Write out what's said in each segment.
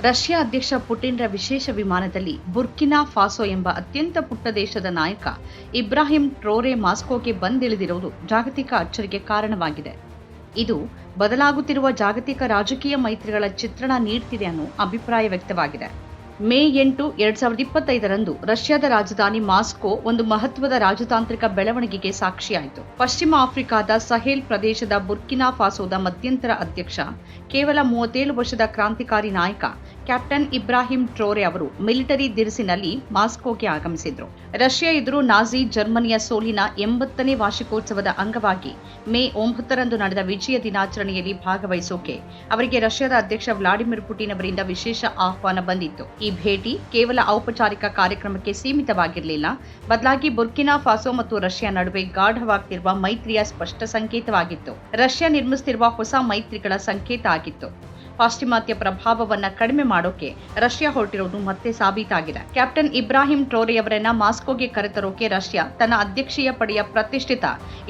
Russia ಅಧ್ಯಕ್ಷ ಪುಟಿನ್ರ ವಿಶೇಷ ವಿಮಾನದಲ್ಲಿ ಬುರ್ಕಿನಾ ಫಾಸೋ ಎಂಬ ಅತ್ಯಂತ ಪುಟ್ಟ ದೇಶದ ನಾಯಕ ಇಬ್ರಾಹಿಂ ಟ್ರೋರೆ ಮಾಸ್ಕೋಗೆ ಬಂದಿಳಿದಿರುವುದು ಜಾಗತಿಕ ಅಚ್ಚರಿಗೆ ಕಾರಣವಾಗಿದೆ. ಇದು ಬದಲಾಗುತ್ತಿರುವ ಜಾಗತಿಕ ರಾಜಕೀಯ ಮೈತ್ರಿಗಳ ಚಿತ್ರಣ ನೀಡುತ್ತಿದೆ ಅನ್ನೋ ಅಭಿಪ್ರಾಯ ವ್ಯಕ್ತವಾಗಿದೆ. ಮೇ 8, 2025ರಂದು ರಷ್ಯಾದ ರಾಜಧಾನಿ ಮಾಸ್ಕೋ ಒಂದು ಮಹತ್ವದ ರಾಜತಾಂತ್ರಿಕ ಬೆಳವಣಿಗೆಗೆ ಸಾಕ್ಷಿಯಾಯಿತು. ಪಶ್ಚಿಮ ಆಫ್ರಿಕಾದ ಸಹೇಲ್ ಪ್ರದೇಶದ ಬುರ್ಕಿನಾ ಫಾಸೋದ ಮಧ್ಯಂತರ ಅಧ್ಯಕ್ಷ, ಕೇವಲ 37 ವರ್ಷದ ಕ್ರಾಂತಿಕಾರಿ ನಾಯಕ ಕ್ಯಾಪ್ಟನ್ ಇಬ್ರಾಹಿಂ ಟ್ರೋರೆ ಅವರು ಮಿಲಿಟರಿ ದಿರಿಸಿನಲ್ಲಿ ಮಾಸ್ಕೋಗೆ ಆಗಮಿಸಿದ್ರು. ರಷ್ಯಾ ಎದುರು ನಾಜಿ ಜರ್ಮನಿಯ ಸೋಲಿನ 80ನೇ ವಾರ್ಷಿಕೋತ್ಸವದ ಅಂಗವಾಗಿ ಮೇ 9ರಂದು ನಡೆದ ವಿಜಯ ದಿನಾಚರಣೆಯಲ್ಲಿ ಭಾಗವಹಿಸೋಕೆ ಅವರಿಗೆ ರಷ್ಯಾದ ಅಧ್ಯಕ್ಷ ವ್ಲಾಡಿಮಿರ್ ಪುಟಿನ್ ಅವರಿಂದ ವಿಶೇಷ ಆಹ್ವಾನ ಬಂದಿತ್ತು. ಈ ಭೇಟಿ ಕೇವಲ ಔಪಚಾರಿಕ ಕಾರ್ಯಕ್ರಮಕ್ಕೆ ಸೀಮಿತವಾಗಿರಲಿಲ್ಲ, ಬದಲಾಗಿ ಬುರ್ಕಿನಾ ಫಾಸೋ ಮತ್ತು ರಷ್ಯಾ ನಡುವೆ ಗಾಢವಾಗ್ತಿರುವ ಮೈತ್ರಿಯ ಸ್ಪಷ್ಟ ಸಂಕೇತವಾಗಿತ್ತು. ರಷ್ಯಾ ನಿರ್ಮಿಸುತ್ತಿರುವ ಹೊಸ ಮೈತ್ರಿಗಳ ಸಂಕೇತ ಆಗಿತ್ತು. ಪಾಶ್ಚಿಮಾತ್ಯ ಪ್ರಭಾವವನ್ನ ಕಡಿಮೆ ಮಾಡೋಕೆ ರಷ್ಯಾ ಹೊರಟಿರುವುದು ಮತ್ತೆ ಸಾಬೀತಾಗಿದೆ. ಕ್ಯಾಪ್ಟನ್ ಇಬ್ರಾಹಿಂ ಟ್ರೋರೆಯವರನ್ನ ಮಾಸ್ಕೋಗೆ ಕರೆತರೋಕೆ ರಷ್ಯಾ ತನ್ನ ಅಧ್ಯಕ್ಷೀಯ ಪಡೆಯ ಪ್ರತಿಷ್ಠಿತ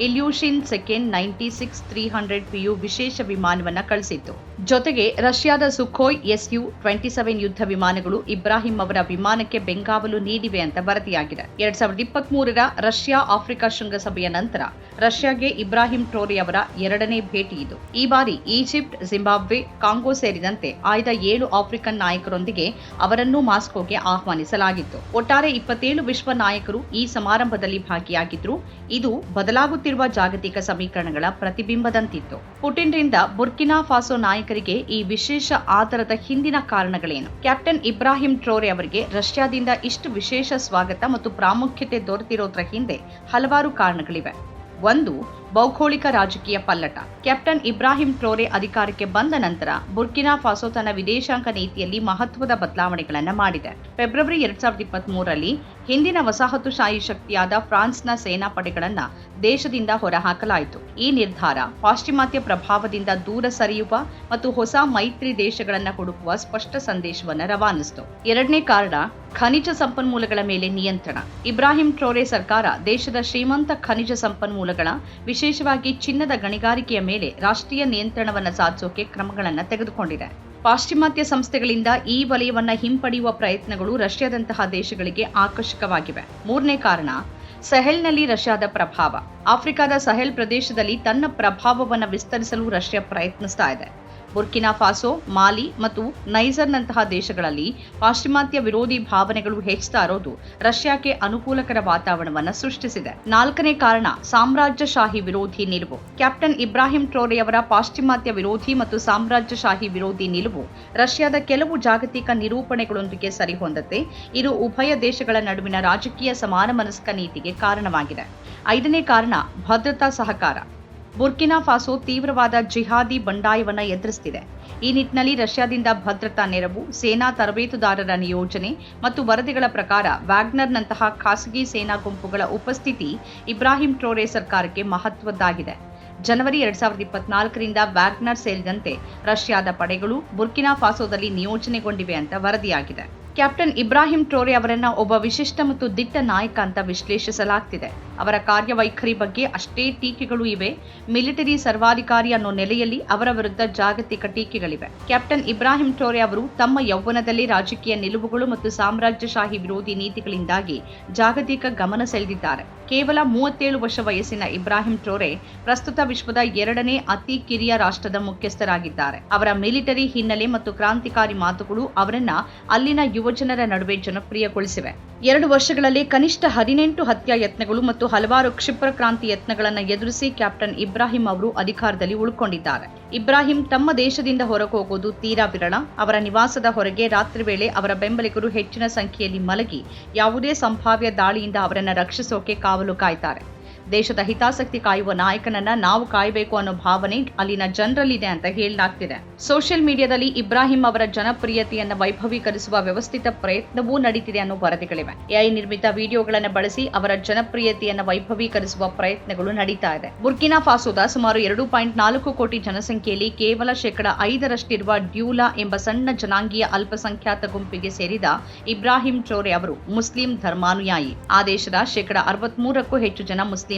ಇಲ್ಯೂಷಿನ್ ಸೆಕೆಂಡ್ 96-300 PU ವಿಶೇಷ ವಿಮಾನವನ್ನ ಕಳಿಸಿತ್ತು. ಜೊತೆಗೆ ರಷ್ಯಾದ ಸುಖೋಯ್ Su-27 ಯುದ್ಧ ವಿಮಾನಗಳು ಇಬ್ರಾಹಿಂ ಅವರ ವಿಮಾನಕ್ಕೆ ಬೆಂಗಾವಲು ನೀಡಿವೆ ಅಂತ ವರದಿಯಾಗಿದೆ. 2023ರ ರಷ್ಯಾ ಆಫ್ರಿಕಾ ಶೃಂಗಸಭೆಯ ನಂತರ ರಷ್ಯಾಗೆ ಇಬ್ರಾಹಿಂ ಟ್ರೋರೆ ಅವರ ಎರಡನೇ ಭೇಟಿ ಇದು. ಈ ಬಾರಿ ಈಜಿಪ್ಟ್, ಜಿಂಬಾಬ್ವೆ, ಕಾಂಗೋ ಸೇರಿದಂತೆ ಆಯ್ದ 7 ಆಫ್ರಿಕನ್ ನಾಯಕರೊಂದಿಗೆ ಅವರನ್ನು ಮಾಸ್ಕೋಗೆ ಆಹ್ವಾನಿಸಲಾಗಿತ್ತು. ಒಟ್ಟಾರೆ 27 ವಿಶ್ವ ನಾಯಕರು ಈ ಸಮಾರಂಭದಲ್ಲಿ ಭಾಗಿಯಾಗಿದ್ರು. ಇದು ಬದಲಾಗುತ್ತಿರುವ ಜಾಗತಿಕ ಸಮೀಕರಣಗಳ ಪ್ರತಿಬಿಂಬದಂತಿತ್ತು. ಪುಟಿನ್ರಿಂದ ಬುರ್ಕಿನಾ ಫಾಸೋ ನಾಯಕರಿಗೆ ಈ ವಿಶೇಷ ಆದರದ ಹಿಂದಿನ ಕಾರಣಗಳೇನು? ಕ್ಯಾಪ್ಟನ್ ಇಬ್ರಾಹಿಂ ಟ್ರೋರೆ ಅವರಿಗೆ ರಷ್ಯಾದಿಂದ ಇಷ್ಟು ವಿಶೇಷ ಸ್ವಾಗತ ಮತ್ತು ಪ್ರಾಮುಖ್ಯತೆ ದೊರೆತಿರೋದ್ರ ಹಿಂದೆ ಹಲವಾರು ಕಾರಣಗಳಿವೆ. ಒಂದು, ಭೌಗೋಳಿಕ ರಾಜಕೀಯ ಪಲ್ಲಟ. ಕ್ಯಾಪ್ಟನ್ ಇಬ್ರಾಹಿಂ ಟ್ರೋರೆ ಅಧಿಕಾರಕ್ಕೆ ಬಂದ ನಂತರ ಬುರ್ಕಿನಾ ಫಾಸೋ ತನ್ನ ವಿದೇಶಾಂಗ ನೀತಿಯಲ್ಲಿ ಮಹತ್ವದ ಬದಲಾವಣೆಗಳನ್ನು ಮಾಡಿದೆ. ಫೆಬ್ರವರಿ 2023ರಲ್ಲಿ ಹಿಂದಿನ ವಸಾಹತುಶಾಹಿ ಶಕ್ತಿಯಾದ ಫ್ರಾನ್ಸ್ನ ಸೇನಾ ಪಡೆಗಳನ್ನು ದೇಶದಿಂದ ಹೊರಹಾಕಲಾಯಿತು. ಈ ನಿರ್ಧಾರ ಪಾಶ್ಚಿಮಾತ್ಯ ಪ್ರಭಾವದಿಂದ ದೂರ ಸರಿಯುವ ಮತ್ತು ಹೊಸ ಮೈತ್ರಿ ದೇಶಗಳನ್ನು ಹುಡುಕುವ ಸ್ಪಷ್ಟ ಸಂದೇಶವನ್ನು ರವಾನಿಸಿತು. ಎರಡನೇ ಕಾರಣ, ಖನಿಜ ಸಂಪನ್ಮೂಲಗಳ ಮೇಲೆ ನಿಯಂತ್ರಣ. ಇಬ್ರಾಹಿಂ ಟ್ರೋರೆ ಸರ್ಕಾರ ದೇಶದ ಶ್ರೀಮಂತ ಖನಿಜ ಸಂಪನ್ಮೂಲಗಳ, ವಿಶೇಷವಾಗಿ ಚಿನ್ನದ ಗಣಿಗಾರಿಕೆಯ ಮೇಲೆ ರಾಷ್ಟ್ರೀಯ ನಿಯಂತ್ರಣವನ್ನು ಸಾಧಿಸೋಕೆ ಕ್ರಮಗಳನ್ನು ತೆಗೆದುಕೊಂಡಿದೆ. ಪಾಶ್ಚಿಮಾತ್ಯ ಸಂಸ್ಥೆಗಳಿಂದ ಈ ವಲಯವನ್ನು ಹಿಂಪಡೆಯುವ ಪ್ರಯತ್ನಗಳು ರಷ್ಯಾದಂತಹ ದೇಶಗಳಿಗೆ ಆಕರ್ಷಕವಾಗಿವೆ. ಮೂರನೇ ಕಾರಣ, ಸಹೆಲ್ನಲ್ಲಿ ರಷ್ಯಾದ ಪ್ರಭಾವ. ಆಫ್ರಿಕಾದ ಸಹೆಲ್ ಪ್ರದೇಶದಲ್ಲಿ ತನ್ನ ಪ್ರಭಾವವನ್ನು ವಿಸ್ತರಿಸಲು ರಷ್ಯಾ ಪ್ರಯತ್ನಿಸ್ತಾ ಇದೆ. ಬುರ್ಕಿನಾ ಫಾಸೋ, ಮಾಲಿ ಮತ್ತು ನೈಜರ್ನಂತಹ ದೇಶಗಳಲ್ಲಿ ಪಾಶ್ಚಿಮಾತ್ಯ ವಿರೋಧಿ ಭಾವನೆಗಳು ಹೆಚ್ಚುತ್ತಾ ಇರೋದು ರಷ್ಯಾಕ್ಕೆ ಅನುಕೂಲಕರ ವಾತಾವರಣವನ್ನು ಸೃಷ್ಟಿಸಿದೆ. ನಾಲ್ಕನೇ ಕಾರಣ, ಸಾಮ್ರಾಜ್ಯಶಾಹಿ ವಿರೋಧಿ ನಿಲುವು. ಕ್ಯಾಪ್ಟನ್ ಇಬ್ರಾಹಿಂ ಟ್ರೋರೆಯವರ ಪಾಶ್ಚಿಮಾತ್ಯ ವಿರೋಧಿ ಮತ್ತು ಸಾಮ್ರಾಜ್ಯಶಾಹಿ ವಿರೋಧಿ ನಿಲುವು ರಷ್ಯಾದ ಕೆಲವು ಜಾಗತಿಕ ನಿರೂಪಣೆಗಳೊಂದಿಗೆ ಸರಿಹೊಂದತೆ. ಇದು ಉಭಯ ದೇಶಗಳ ನಡುವಿನ ರಾಜಕೀಯ ಸಮಾನ ಮನಸ್ಕ ನೀತಿಗೆ ಕಾರಣವಾಗಿದೆ. ಐದನೇ ಕಾರಣ, ಭದ್ರತಾ ಸಹಕಾರ. ಬುರ್ಕಿನಾ ಫಾಸೋ ತೀವ್ರವಾದ ಜಿಹಾದಿ ಬಂಡಾಯವನ್ನು ಎದುರಿಸುತ್ತಿದೆ. ಈ ನಿಟ್ಟಿನಲ್ಲಿ ರಷ್ಯಾದಿಂದ ಭದ್ರತಾ ನೆರವು, ಸೇನಾ ತರಬೇತುದಾರರ ನಿಯೋಜನೆ ಮತ್ತು ವರದಿಗಳ ಪ್ರಕಾರ ವ್ಯಾಗ್ನರ್ನಂತಹ ಖಾಸಗಿ ಸೇನಾ ಗುಂಪುಗಳ ಉಪಸ್ಥಿತಿ ಇಬ್ರಾಹಿಂ ಟ್ರೋರೆ ಸರ್ಕಾರಕ್ಕೆ ಮಹತ್ವದ್ದಾಗಿದೆ. ಜನವರಿ 2024ರಿಂದ ವ್ಯಾಗ್ನರ್ ಸೇರಿದಂತೆ ರಷ್ಯಾದ ಪಡೆಗಳು ಬುರ್ಕಿನಾ ಫಾಸೋದಲ್ಲಿ ನಿಯೋಜನೆಗೊಂಡಿವೆ ಅಂತ ವರದಿಯಾಗಿದೆ. ಕ್ಯಾಪ್ಟನ್ ಇಬ್ರಾಹಿಂ ಟ್ರೋರೆ ಅವರನ್ನ ಒಬ್ಬ ವಿಶಿಷ್ಟ ಮತ್ತು ದಿಟ್ಟ ನಾಯಕ ಅಂತ ವಿಶ್ಲೇಷಿಸಲಾಗ್ತಿದೆ. ಅವರ ಕಾರ್ಯವೈಖರಿ ಬಗ್ಗೆ ಅಷ್ಟೇ ಟೀಕೆಗಳು ಇವೆ. ಮಿಲಿಟರಿ ಸರ್ವಾಧಿಕಾರಿ ಅನ್ನೋ ನೆಲೆಯಲ್ಲಿ ಅವರ ವಿರುದ್ಧ ಜಾಗತಿಕ ಟೀಕೆಗಳಿವೆ. ಕ್ಯಾಪ್ಟನ್ ಇಬ್ರಾಹಿಂ ಟ್ರೋರೆ ಅವರು ತಮ್ಮ ಯೌವನದಲ್ಲಿ ರಾಜಕೀಯ ನಿಲುವುಗಳು ಮತ್ತು ಸಾಮ್ರಾಜ್ಯಶಾಹಿ ವಿರೋಧಿ ನೀತಿಗಳಿಂದಾಗಿ ಜಾಗತಿಕ ಗಮನ ಸೆಳೆದಿದ್ದಾರೆ. ಕೇವಲ 37 ವರ್ಷ ವಯಸ್ಸಿನ ಇಬ್ರಾಹಿಂ ಟ್ರೋರೆ ಪ್ರಸ್ತುತ ವಿಶ್ವದ 2ನೇ ಅತಿ ಕಿರಿಯ ರಾಷ್ಟ್ರದ ಮುಖ್ಯಸ್ಥರಾಗಿದ್ದಾರೆ. ಅವರ ಮಿಲಿಟರಿ ಹಿನ್ನೆಲೆ ಮತ್ತು ಕ್ರಾಂತಿಕಾರಿ ಮಾತುಗಳು ಅವರನ್ನ ಅಲ್ಲಿನ ಯುವಜನರ ನಡುವೆ ಜನಪ್ರಿಯಗೊಳಿಸಿವೆ. 2 ವರ್ಷಗಳಲ್ಲಿ ಕನಿಷ್ಠ 18 ಹತ್ಯಾ ಯತ್ನಗಳು ಮತ್ತು ಹಲವಾರು ಕ್ಷಿಪ್ರ ಕ್ರಾಂತಿ ಯತ್ನಗಳನ್ನು ಎದುರಿಸಿ ಕ್ಯಾಪ್ಟನ್ ಇಬ್ರಾಹಿಂ ಅವರು ಅಧಿಕಾರದಲ್ಲಿ ಉಳ್ಕೊಂಡಿದ್ದಾರೆ. ಇಬ್ರಾಹಿಂ ತಮ್ಮ ದೇಶದಿಂದ ಹೊರಗೆ ಹೋಗೋದು ತೀರಾ ವಿರಳ. ಅವರ ನಿವಾಸದ ಹೊರಗೆ ರಾತ್ರಿ ವೇಳೆ ಅವರ ಬೆಂಬಲಿಗರು ಹೆಚ್ಚಿನ ಸಂಖ್ಯೆಯಲ್ಲಿ ಮಲಗಿ ಯಾವುದೇ ಸಂಭಾವ್ಯ ದಾಳಿಯಿಂದ ಅವರನ್ನು ರಕ್ಷಿಸೋಕೆ ಕಾವಲು ಕಾಯ್ತಾರೆ. ದೇಶದ ಹಿತಾಸಕ್ತಿ ಕಾಯುವ ನಾಯಕನನ್ನ ನಾವು ಕಾಯಬೇಕು ಅನ್ನೋ ಭಾವನೆ ಅಲ್ಲಿನ ಜನರಲ್ಲಿದೆ ಅಂತ ಹೇಳಲಾಗ್ತಿದೆ. ಸೋಷಿಯಲ್ ಮೀಡಿಯಾದಲ್ಲಿ ಇಬ್ರಾಹಿಂ ಅವರ ಜನಪ್ರಿಯತೆಯನ್ನು ವೈಭವೀಕರಿಸುವ ವ್ಯವಸ್ಥಿತ ಪ್ರಯತ್ನವೂ ನಡೀತಿದೆ ಅನ್ನೋ ವರದಿಗಳಿವೆ. AI ನಿರ್ಮಿತ ವಿಡಿಯೋಗಳನ್ನು ಬಳಸಿ ಅವರ ಜನಪ್ರಿಯತೆಯನ್ನು ವೈಭವೀಕರಿಸುವ ಪ್ರಯತ್ನಗಳು ನಡೀತಾ ಇದೆ. ಬುರ್ಕಿನಾ ಫಾಸೋದ ಸುಮಾರು 2.4 ಕೋಟಿ ಜನಸಂಖ್ಯೆಯಲ್ಲಿ ಕೇವಲ 5% ಡ್ಯೂಲಾ ಎಂಬ ಸಣ್ಣ ಜನಾಂಗೀಯ ಅಲ್ಪಸಂಖ್ಯಾತ ಗುಂಪಿಗೆ ಸೇರಿದ ಇಬ್ರಾಹಿಂ ಟ್ರೋರೆ ಅವರು ಮುಸ್ಲಿಂ ಧರ್ಮಾನುಯಾಯಿ. ಆ ದೇಶದ 63%ಕ್ಕೂ ಹೆಚ್ಚು ಜನ ಮುಸ್ಲಿಂ.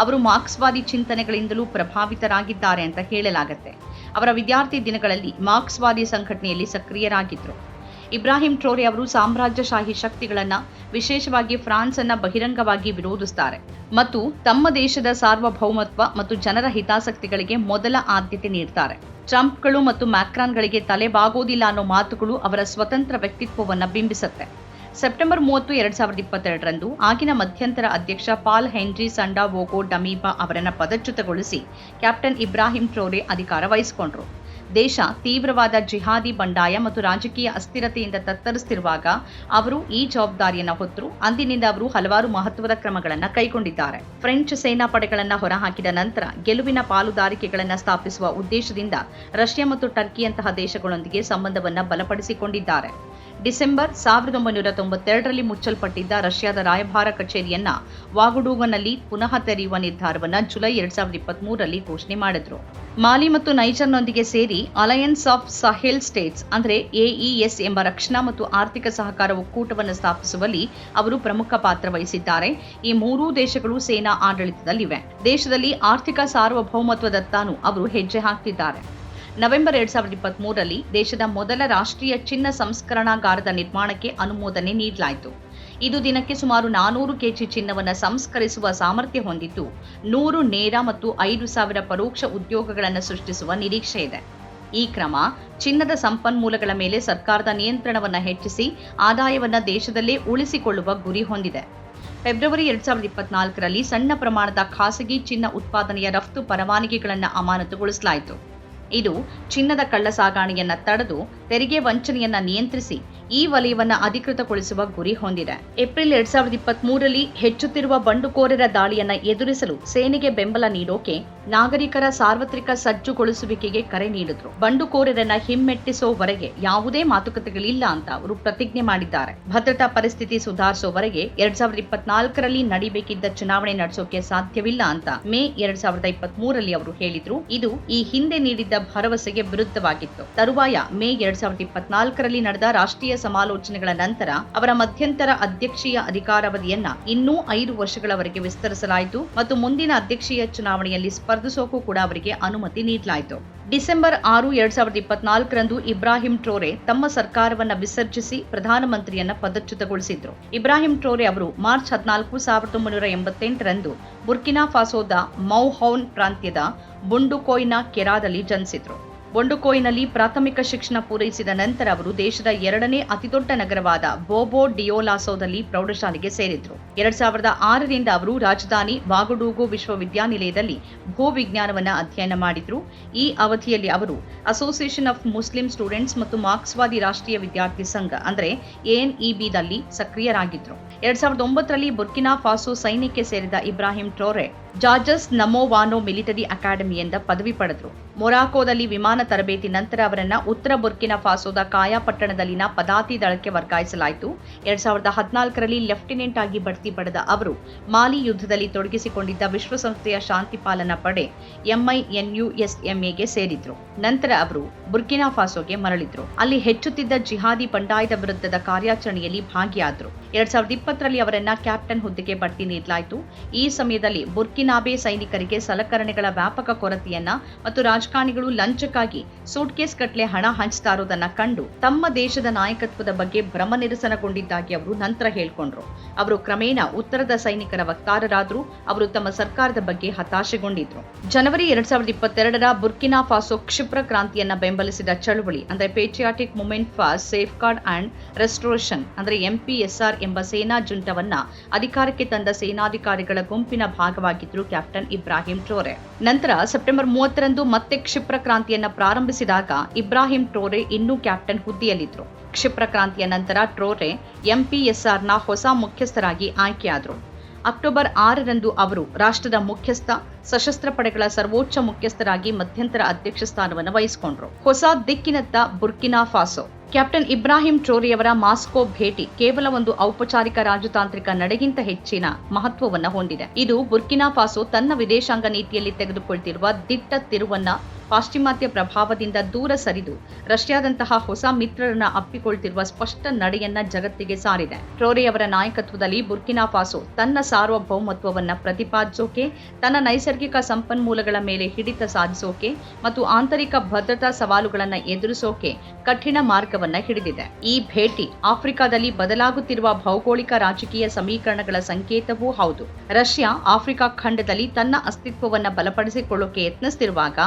ಅವರು ಮಾರ್ಕ್ಸ್ವಾದಿ ಚಿಂತನೆಗಳಿಂದಲೂ ಪ್ರಭಾವಿತರಾಗಿದ್ದಾರೆ ಅಂತ ಹೇಳಲಾಗುತ್ತೆ. ಅವರ ವಿದ್ಯಾರ್ಥಿ ದಿನಗಳಲ್ಲಿ ಮಾರ್ಕ್ಸ್ವಾದಿ ಸಂಘಟನೆಯಲ್ಲಿ ಸಕ್ರಿಯರಾಗಿದ್ದರು. ಇಬ್ರಾಹಿಂ ಟ್ರೋರೆ ಅವರು ಸಾಮ್ರಾಜ್ಯಶಾಹಿ ಶಕ್ತಿಗಳನ್ನ, ವಿಶೇಷವಾಗಿ ಫ್ರಾನ್ಸ್ ಅನ್ನ ಬಹಿರಂಗವಾಗಿ ವಿರೋಧಿಸುತ್ತಾರೆ ಮತ್ತು ತಮ್ಮ ದೇಶದ ಸಾರ್ವಭೌಮತ್ವ ಮತ್ತು ಜನರ ಹಿತಾಸಕ್ತಿಗಳಿಗೆ ಮೊದಲ ಆದ್ಯತೆ ನೀಡುತ್ತಾರೆ. ಟ್ರಂಪ್ಗಳು ಮತ್ತು ಮ್ಯಾಕ್ರಾನ್ಗಳಿಗೆ ತಲೆಬಾಗೋದಿಲ್ಲ ಅನ್ನೋ ಮಾತುಗಳು ಅವರ ಸ್ವತಂತ್ರ ವ್ಯಕ್ತಿತ್ವವನ್ನು ಬಿಂಬಿಸುತ್ತೆ. ಸೆಪ್ಟೆಂಬರ್ 30, 2022ರಂದು ಆಗಿನ ಮಧ್ಯಂತರ ಅಧ್ಯಕ್ಷ ಪಾಲ್ ಹೆನ್ರಿ ಸಂಡಾವೋಗೊ ಡಮೀಬಾ ಅವರನ್ನು ಪದಚ್ಯುತಗೊಳಿಸಿ ಕ್ಯಾಪ್ಟನ್ ಇಬ್ರಾಹಿಂ ಟ್ರೋರೆ ಅಧಿಕಾರ ವಹಿಸಿಕೊಂಡ್ರು. ದೇಶ ತೀವ್ರವಾದ ಜಿಹಾದಿ ಬಂಡಾಯ ಮತ್ತು ರಾಜಕೀಯ ಅಸ್ಥಿರತೆಯಿಂದ ತತ್ತರಿಸುತ್ತಿರುವಾಗ ಅವರು ಈ ಜವಾಬ್ದಾರಿಯನ್ನು ಹೊತ್ತರು. ಅಂದಿನಿಂದ ಅವರು ಹಲವಾರು ಮಹತ್ವದ ಕ್ರಮಗಳನ್ನು ಕೈಗೊಂಡಿದ್ದಾರೆ. ಫ್ರೆಂಚ್ ಸೇನಾ ಪಡೆಗಳನ್ನು ಹೊರಹಾಕಿದ ನಂತರ ಗೆಲುವಿನ ಪಾಲುದಾರಿಕೆಗಳನ್ನು ಸ್ಥಾಪಿಸುವ ಉದ್ದೇಶದಿಂದ ರಷ್ಯಾ ಮತ್ತು ಟರ್ಕಿಯಂತಹ ದೇಶಗಳೊಂದಿಗೆ ಸಂಬಂಧವನ್ನು ಬಲಪಡಿಸಿಕೊಂಡಿದ್ದಾರೆ. ಡಿಸೆಂಬರ್ 1992ರಲ್ಲಿ ಮುಚ್ಚಲ್ಪಟ್ಟಿದ್ದ ರಷ್ಯಾದ ರಾಯಭಾರ ಕಚೇರಿಯನ್ನ ವಾಗುಡೂಗನಲ್ಲಿ ಪುನಃ ತೆರೆಯುವ ನಿರ್ಧಾರವನ್ನು ಜುಲೈ 2023ರಲ್ಲಿ ಘೋಷಣೆ ಮಾಡಿದ್ರು. ಮಾಲಿ ಮತ್ತು ನೈಜರ್ನೊಂದಿಗೆ ಸೇರಿ ಅಲಯನ್ಸ್ ಆಫ್ ಸಹೆಲ್ ಸ್ಟೇಟ್ಸ್ ಅಂದರೆ AES ಎಂಬ ರಕ್ಷಣಾ ಮತ್ತು ಆರ್ಥಿಕ ಸಹಕಾರ ಒಕ್ಕೂಟವನ್ನು ಸ್ಥಾಪಿಸುವಲ್ಲಿ ಅವರು ಪ್ರಮುಖ ಪಾತ್ರ ವಹಿಸಿದ್ದಾರೆ. ಈ ಮೂರೂ ದೇಶಗಳು ಸೇನಾ ಆಡಳಿತದಲ್ಲಿವೆ. ದೇಶದಲ್ಲಿ ಆರ್ಥಿಕ ಸಾರ್ವಭೌಮತ್ವದತ್ತಾನು ಅವರು ಹೆಜ್ಜೆ ಹಾಕ್ತಿದ್ದಾರೆ. ನವೆಂಬರ್ 2023ರಲ್ಲಿ ದೇಶದ ಮೊದಲ ರಾಷ್ಟ್ರೀಯ ಚಿನ್ನ ಸಂಸ್ಕರಣಾಗಾರದ ನಿರ್ಮಾಣಕ್ಕೆ ಅನುಮೋದನೆ ನೀಡಲಾಯಿತು. ಇದು ದಿನಕ್ಕೆ ಸುಮಾರು 400 ಕೆಜಿ ಚಿನ್ನವನ್ನು ಸಂಸ್ಕರಿಸುವ ಸಾಮರ್ಥ್ಯ ಹೊಂದಿದ್ದು 100 ನೇರ ಮತ್ತು 5,000 ಪರೋಕ್ಷ ಉದ್ಯೋಗಗಳನ್ನು ಸೃಷ್ಟಿಸುವ ನಿರೀಕ್ಷೆ ಇದೆ. ಈ ಕ್ರಮ ಚಿನ್ನದ ಸಂಪನ್ಮೂಲಗಳ ಮೇಲೆ ಸರ್ಕಾರದ ನಿಯಂತ್ರಣವನ್ನು ಹೆಚ್ಚಿಸಿ ಆದಾಯವನ್ನು ದೇಶದಲ್ಲೇ ಉಳಿಸಿಕೊಳ್ಳುವ ಗುರಿ ಹೊಂದಿದೆ. ಫೆಬ್ರವರಿ 2024ರಲ್ಲಿ ಸಣ್ಣ ಪ್ರಮಾಣದ ಖಾಸಗಿ ಚಿನ್ನ ಉತ್ಪಾದನೆಯ ರಫ್ತು ಪರವಾನಗಿಗಳನ್ನು ಅಮಾನತುಗೊಳಿಸಲಾಯಿತು. ಇದು ಚಿನ್ನದ ಕಳ್ಳಸಾಗಣೆಯನ್ನು ತಡೆದು ತೆರಿಗೆ ವಂಚನೆಯನ್ನ ನಿಯಂತ್ರಿಸಿ ಈ ವಲಯವನ್ನು ಅಧಿಕೃತಗೊಳಿಸುವ ಗುರಿ ಹೊಂದಿದೆ. ಏಪ್ರಿಲ್ 2023ರಲ್ಲಿ ಹೆಚ್ಚುತ್ತಿರುವ ಬಂಡುಕೋರರ ದಾಳಿಯನ್ನು ಎದುರಿಸಲು ಸೇನೆಗೆ ಬೆಂಬಲ ನೀಡೋಕೆ ನಾಗರಿಕರ ಸಾರ್ವತ್ರಿಕ ಸಜ್ಜುಗೊಳಿಸುವಿಕೆಗೆ ಕರೆ ನೀಡಿದ್ರು. ಬಂಡುಕೋರರನ್ನ ಹಿಮ್ಮೆಟ್ಟಿಸೋವರೆಗೆ ಯಾವುದೇ ಮಾತುಕತೆಗಳಿಲ್ಲ ಅಂತ ಅವರು ಪ್ರತಿಜ್ಞೆ ಮಾಡಿದ್ದಾರೆ. ಭದ್ರತಾ ಪರಿಸ್ಥಿತಿ ಸುಧಾರಿಸೋವರೆಗೆ 2024ರಲ್ಲಿ ನಡೀಬೇಕಿದ್ದ ಚುನಾವಣೆ ನಡೆಸೋಕೆ ಸಾಧ್ಯವಿಲ್ಲ ಅಂತ ಮೇ 2023ರಲ್ಲಿ ಅವರು ಹೇಳಿದ್ರು. ಇದು ಈ ಹಿಂದೆ ನೀಡಿದ್ದ ಭರವಸೆಗೆ ವಿರುದ್ಧವಾಗಿತ್ತು. ತರುವಾಯ ಮೇ 2024ರಲ್ಲಿ ನಡೆದ ರಾಷ್ಟ್ರೀಯ ಸಮಾಲೋಚನೆಗಳ ನಂತರ ಅವರ ಮಧ್ಯಂತರ ಅಧ್ಯಕ್ಷೀಯ ಅಧಿಕಾರಾವಧಿಯನ್ನ ಇನ್ನೂ 5 ವರ್ಷಗಳವರೆಗೆ ವಿಸ್ತರಿಸಲಾಯಿತು ಮತ್ತು ಮುಂದಿನ ಅಧ್ಯಕ್ಷೀಯ ಚುನಾವಣೆಯಲ್ಲಿ ಸ್ಪರ್ಧಿಸೋಕು ಕೂಡ ಅವರಿಗೆ ಅನುಮತಿ ನೀಡಲಾಯಿತು. ಡಿಸೆಂಬರ್ 6, 2024ರಂದು ಇಬ್ರಾಹಿಂ ಟ್ರೋರೆ ತಮ್ಮ ಸರ್ಕಾರವನ್ನು ವಿಸರ್ಜಿಸಿ ಪ್ರಧಾನಮಂತ್ರಿಯನ್ನ ಪದಚ್ಯುತಗೊಳಿಸಿದ್ರು. ಇಬ್ರಾಹಿಂ ಟ್ರೋರೆ ಅವರು ಮಾರ್ಚ್ 14, 1988ರಂದು ಬುರ್ಕಿನಾ ಫಾಸೋದ ಮೌಹೌನ್ ಪ್ರಾಂತ್ಯದ ಬುಂಡುಕೋಯ್ನ ಕೆರಾದಲ್ಲಿ ಜನಿಸಿದ್ರು. ಬೊಂಡುಕೋಯ್ನಲ್ಲಿ ಪ್ರಾಥಮಿಕ ಶಿಕ್ಷಣ ಪೂರೈಸಿದ ನಂತರ ಅವರು ದೇಶದ 2ನೇ ಅತಿದೊಡ್ಡ ನಗರವಾದ ಬೋಬೋ ಡಿಯೋಲಾಸೋದಲ್ಲಿ ಪ್ರೌಢಶಾಲೆಗೆ ಸೇರಿದ್ರು. 2006ರಿಂದ ಅವರು ರಾಜಧಾನಿ ವಾಗುಡೂಗು ವಿಶ್ವವಿದ್ಯಾನಿಲಯದಲ್ಲಿ ಭೂವಿಜ್ಞಾನವನ್ನು ಅಧ್ಯಯನ ಮಾಡಿದ್ರು. ಈ ಅವಧಿಯಲ್ಲಿ ಅವರು ಅಸೋಸಿಯೇಷನ್ ಆಫ್ ಮುಸ್ಲಿಂ ಸ್ಟೂಡೆಂಟ್ಸ್ ಮತ್ತು ಮಾರ್ಕ್ಸ್ವಾದಿ ರಾಷ್ಟ್ರೀಯ ವಿದ್ಯಾರ್ಥಿ ಸಂಘ ಅಂದರೆ ANEBದಲ್ಲಿ ಸಕ್ರಿಯರಾಗಿದ್ರು. 2009ರಲ್ಲಿ ಬುರ್ಕಿನಾ ಫಾಸೋ ಸೈನ್ಯಕ್ಕೆ ಸೇರಿದ ಇಬ್ರಾಹಿಂ ಟ್ರೋರೆ ಜಾರ್ಜಸ್ ನಮೋವಾನೋ ಮಿಲಿಟರಿ ಅಕಾಡೆಮಿಯಿಂದ ಪದವಿ ಪಡೆದರು. ಮೊರಾಕೋದಲ್ಲಿ ವಿಮಾನ ತರಬೇತಿ ನಂತರ ಅವರನ್ನು ಉತ್ತರ ಬುರ್ಕಿನಾ ಫಾಸೋದ ಕಾಯಾ ಪಟ್ಟಣದಲ್ಲಿನ ಪದಾತಿ ದಳಕ್ಕೆ ವರ್ಗಾಯಿಸಲಾಯಿತು. 2014ರಲ್ಲಿ ಲೆಫ್ಟಿನೆಂಟ್ ಆಗಿ ಬಡ್ತಿ ಪಡೆದ ಅವರು ಮಾಲಿ ಯುದ್ಧದಲ್ಲಿ ತೊಡಗಿಸಿಕೊಂಡಿದ್ದ ವಿಶ್ವಸಂಸ್ಥೆಯ ಶಾಂತಿ ಪಾಲನಾ ಪಡೆ MINUSMAಗೆ ಸೇರಿದ್ರು. ನಂತರ ಅವರು ಬುರ್ಕಿನಾ ಫಾಸೋಗೆ ಮರಳಿದ್ರು. ಅಲ್ಲಿ ಹೆಚ್ಚುತ್ತಿದ್ದ ಜಿಹಾದಿ ಬಂಡಾಯದ ವಿರುದ್ಧದ ಕಾರ್ಯಾಚರಣೆಯಲ್ಲಿ ಭಾಗಿಯಾದರು. 2020ರಲ್ಲಿ ಅವರನ್ನ ಕ್ಯಾಪ್ಟನ್ ಹುದ್ದೆಗೆ ಬಡ್ತಿ ನೀಡಲಾಯಿತು. ಈ ಸಮಯದಲ್ಲಿ ಬುರ್ಕಿನಾಬೆ ಸೈನಿಕರಿಗೆ ಸಲಕರಣೆಗಳ ವ್ಯಾಪಕ ಕೊರತೆಯನ್ನ ಮತ್ತು ರಾಜಕಾರಣಿಗಳು ಲಂಚಕ್ಕಾಗಿ ಸೂಟ್ಕೇಸ್ ಗಟ್ಟಲೆ ಹಣ ಹಂಚ್ತಾ ಇರೋದನ್ನ ಕಂಡು ತಮ್ಮ ದೇಶದ ನಾಯಕತ್ವದ ಬಗ್ಗೆ ಭ್ರಮನಿರಸನಗೊಂಡಿದ್ದಾಗಿ ಅವರು ನಂತರ ಹೇಳಿಕೊಂಡ್ರು. ಅವರು ಕ್ರಮೇಣ ಉತ್ತರದ ಸೈನಿಕರ ವಕ್ತಾರರಾದ್ರು. ಅವರು ತಮ್ಮ ಸರ್ಕಾರದ ಬಗ್ಗೆ ಹತಾಶೆಗೊಂಡಿದ್ರು. ಜನವರಿ 2022ರ ಬುರ್ಕಿನಾ ಫಾಸೋ ಕ್ಷಿಪ್ರ ಕ್ರಾಂತಿಯನ್ನ ಬೆಂಬಲಿಸಿದ ಚಳುವಳಿ ಅಂದರೆ patriotic movement for safeguard and restoration ಅಂದರೆ MPSR ಎಂಬ ಸೇನಾ ಜುಂಟವನ್ನ ಅಧಿಕಾರಕ್ಕೆ ತಂದ ಸೇನಾಧಿಕಾರಿಗಳ ಗುಂಪಿನ ಭಾಗವಾಗಿದ್ರು ಕ್ಯಾಪ್ಟನ್ ಇಬ್ರಾಹಿಂ ಟ್ರೋರೆ. ನಂತರ ಸೆಪ್ಟೆಂಬರ್ 30ರಂದು ಮತ್ತೆ ಕ್ಷಿಪ್ರ ಕ್ರಾಂತಿಯನ್ನ ಪ್ರಾರಂಭಿಸಿದಾಗ ಇಬ್ರಾಹಿಂ ಟ್ರೋರೆ ಇನ್ನೂ ಕ್ಯಾಪ್ಟನ್ ಹುದ್ದೆಯಲ್ಲಿದ್ರು. ಕ್ಷಿಪ್ರ ಕ್ರಾಂತಿಯ ನಂತರ ಟ್ರೋರೆ MPSRನ ಹೊಸ ಮುಖ್ಯಸ್ಥರಾಗಿ ಆಯ್ಕೆಯಾದರು. ಅಕ್ಟೋಬರ್ 6ರಂದು ಅವರು ರಾಷ್ಟ್ರದ ಮುಖ್ಯಸ್ಥ, ಸಶಸ್ತ್ರ ಪಡೆಗಳ ಸರ್ವೋಚ್ಚ ಮುಖ್ಯಸ್ಥರಾಗಿ ಮಧ್ಯಂತರ ಅಧ್ಯಕ್ಷ ಸ್ಥಾನವನ್ನು ವಹಿಸಿಕೊಂಡ್ರು. ಹೊಸ ದಿಕ್ಕಿನತ್ತ ಬುರ್ಕಿನಾ ಫಾಸೋ. ಕ್ಯಾಪ್ಟನ್ ಇಬ್ರಾಹಿಂ ಟ್ರೋರೆಯವರ ಮಾಸ್ಕೋ ಭೇಟಿ ಕೇವಲ ಒಂದು ಔಪಚಾರಿಕ ರಾಜತಾಂತ್ರಿಕ ನಡೆಗಿಂತ ಹೆಚ್ಚಿನ ಮಹತ್ವವನ್ನು ಹೊಂದಿದೆ. ಇದು ಬುರ್ಕಿನಾ ಫಾಸೋ ತನ್ನ ವಿದೇಶಾಂಗ ನೀತಿಯಲ್ಲಿ ತೆಗೆದುಕೊಳ್ತಿರುವ ದಿಟ್ಟ ತಿರುವನ್ನ ಪಾಶ್ಚಿಮಾತ್ಯ ಪ್ರಭಾವದಿಂದ ದೂರ ಸರಿದು ರಷ್ಯಾದಂತಹ ಹೊಸ ಮಿತ್ರರನ್ನ ಅಪ್ಪಿಕೊಳ್ತಿರುವ ಸ್ಪಷ್ಟ ನಡೆಯನ್ನ ಜಗತ್ತಿಗೆ ಸಾರಿದೆ. ಟ್ರೋರೆಯವರ ನಾಯಕತ್ವದಲ್ಲಿ ಬುರ್ಕಿನಾ ಫಾಸೋ ತನ್ನ ಸಾರ್ವಭೌಮತ್ವವನ್ನು ಪ್ರತಿಪಾದಿಸೋಕೆ, ತನ್ನ ನೈಸರ್ಗಿಕ ಸಂಪನ್ಮೂಲಗಳ ಮೇಲೆ ಹಿಡಿತ ಸಾಧಿಸೋಕೆ ಮತ್ತು ಆಂತರಿಕ ಭದ್ರತಾ ಸವಾಲುಗಳನ್ನು ಎದುರಿಸೋಕೆ ಕಠಿಣ ಮಾರ್ಗವನ್ನ ಹಿಡಿದಿದೆ. ಈ ಭೇಟಿ ಆಫ್ರಿಕಾದಲ್ಲಿ ಬದಲಾಗುತ್ತಿರುವ ಭೌಗೋಳಿಕ ರಾಜಕೀಯ ಸಮೀಕರಣಗಳ ಸಂಕೇತವೂ ಹೌದು. ರಷ್ಯಾ ಆಫ್ರಿಕಾ ಖಂಡದಲ್ಲಿ ತನ್ನ ಅಸ್ತಿತ್ವವನ್ನು ಬಲಪಡಿಸಿಕೊಳ್ಳೋಕೆ ಯತ್ನಿಸುತ್ತಿರುವಾಗ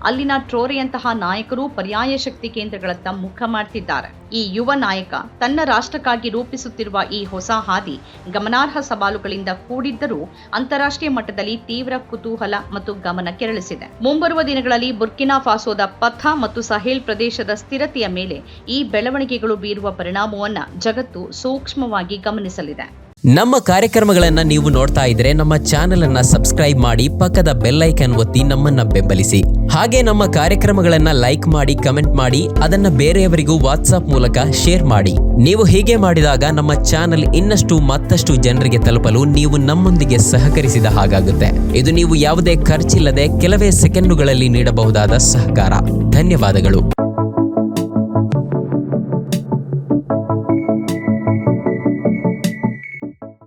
ಅಲ್ಲಿನ ಟ್ರೋರೆಯಂತಹ ನಾಯಕರು ಪರ್ಯಾಯ ಶಕ್ತಿ ಕೇಂದ್ರಗಳತ್ತ ಮುಖ ಮಾಡ್ತಿದ್ದಾರೆ. ಈ ಯುವ ನಾಯಕ ತನ್ನ ರಾಷ್ಟ್ರಕ್ಕಾಗಿ ರೂಪಿಸುತ್ತಿರುವ ಈ ಹೊಸ ಹಾದಿ ಗಮನಾರ್ಹ ಸವಾಲುಗಳಿಂದ ಕೂಡಿದ್ದರೂ ಅಂತಾರಾಷ್ಟ್ರೀಯ ಮಟ್ಟದಲ್ಲಿ ತೀವ್ರ ಕುತೂಹಲ ಮತ್ತು ಗಮನ ಕೆರಳಿಸಿದೆ. ಮುಂಬರುವ ದಿನಗಳಲ್ಲಿ ಬುರ್ಕಿನಾ ಫಾಸೋದ ಪಥ ಮತ್ತು ಸಹೇಲ್ ಪ್ರದೇಶದ ಸ್ಥಿರತೆಯ ಮೇಲೆ ಈ ಬೆಳವಣಿಗೆಗಳು ಬೀರುವ ಪರಿಣಾಮವನ್ನು ಜಗತ್ತು ಸೂಕ್ಷ್ಮವಾಗಿ ಗಮನಿಸಲಿದೆ. ನಮ್ಮ ಕಾರ್ಯಕ್ರಮಗಳನ್ನು ನೀವು ನೋಡ್ತಾ ಇದ್ರೆ ನಮ್ಮ ಚಾನೆಲ್ ಅನ್ನ ಸಬ್ಸ್ಕ್ರೈಬ್ ಮಾಡಿ, ಪಕ್ಕದ ಬೆಲ್ ಐಕಾನ್ ಒತ್ತಿ ನಮ್ಮನ್ನ ಬೆಂಬಲಿಸಿ. ಹಾಗೆ ನಮ್ಮ ಕಾರ್ಯಕ್ರಮಗಳನ್ನ ಲೈಕ್ ಮಾಡಿ, ಕಮೆಂಟ್ ಮಾಡಿ, ಅದನ್ನ ಬೇರೆಯವರಿಗೂ ವಾಟ್ಸ್ಆಪ್ ಮೂಲಕ ಶೇರ್ ಮಾಡಿ. ನೀವು ಹೀಗೆ ಮಾಡಿದಾಗ ನಮ್ಮ ಚಾನೆಲ್ ಇನ್ನಷ್ಟು ಮತ್ತಷ್ಟು ಜನರಿಗೆ ತಲುಪಲು ನೀವು ನಮ್ಮೊಂದಿಗೆ ಸಹಕರಿಸಿದ ಹಾಗಾಗುತ್ತೆ. ಇದು ನೀವು ಯಾವುದೇ ಖರ್ಚಿಲ್ಲದೆ ಕೆಲವೇ ಸೆಕೆಂಡುಗಳಲ್ಲಿ ನೀಡಬಹುದಾದ ಸಹಕಾರ. ಧನ್ಯವಾದಗಳು.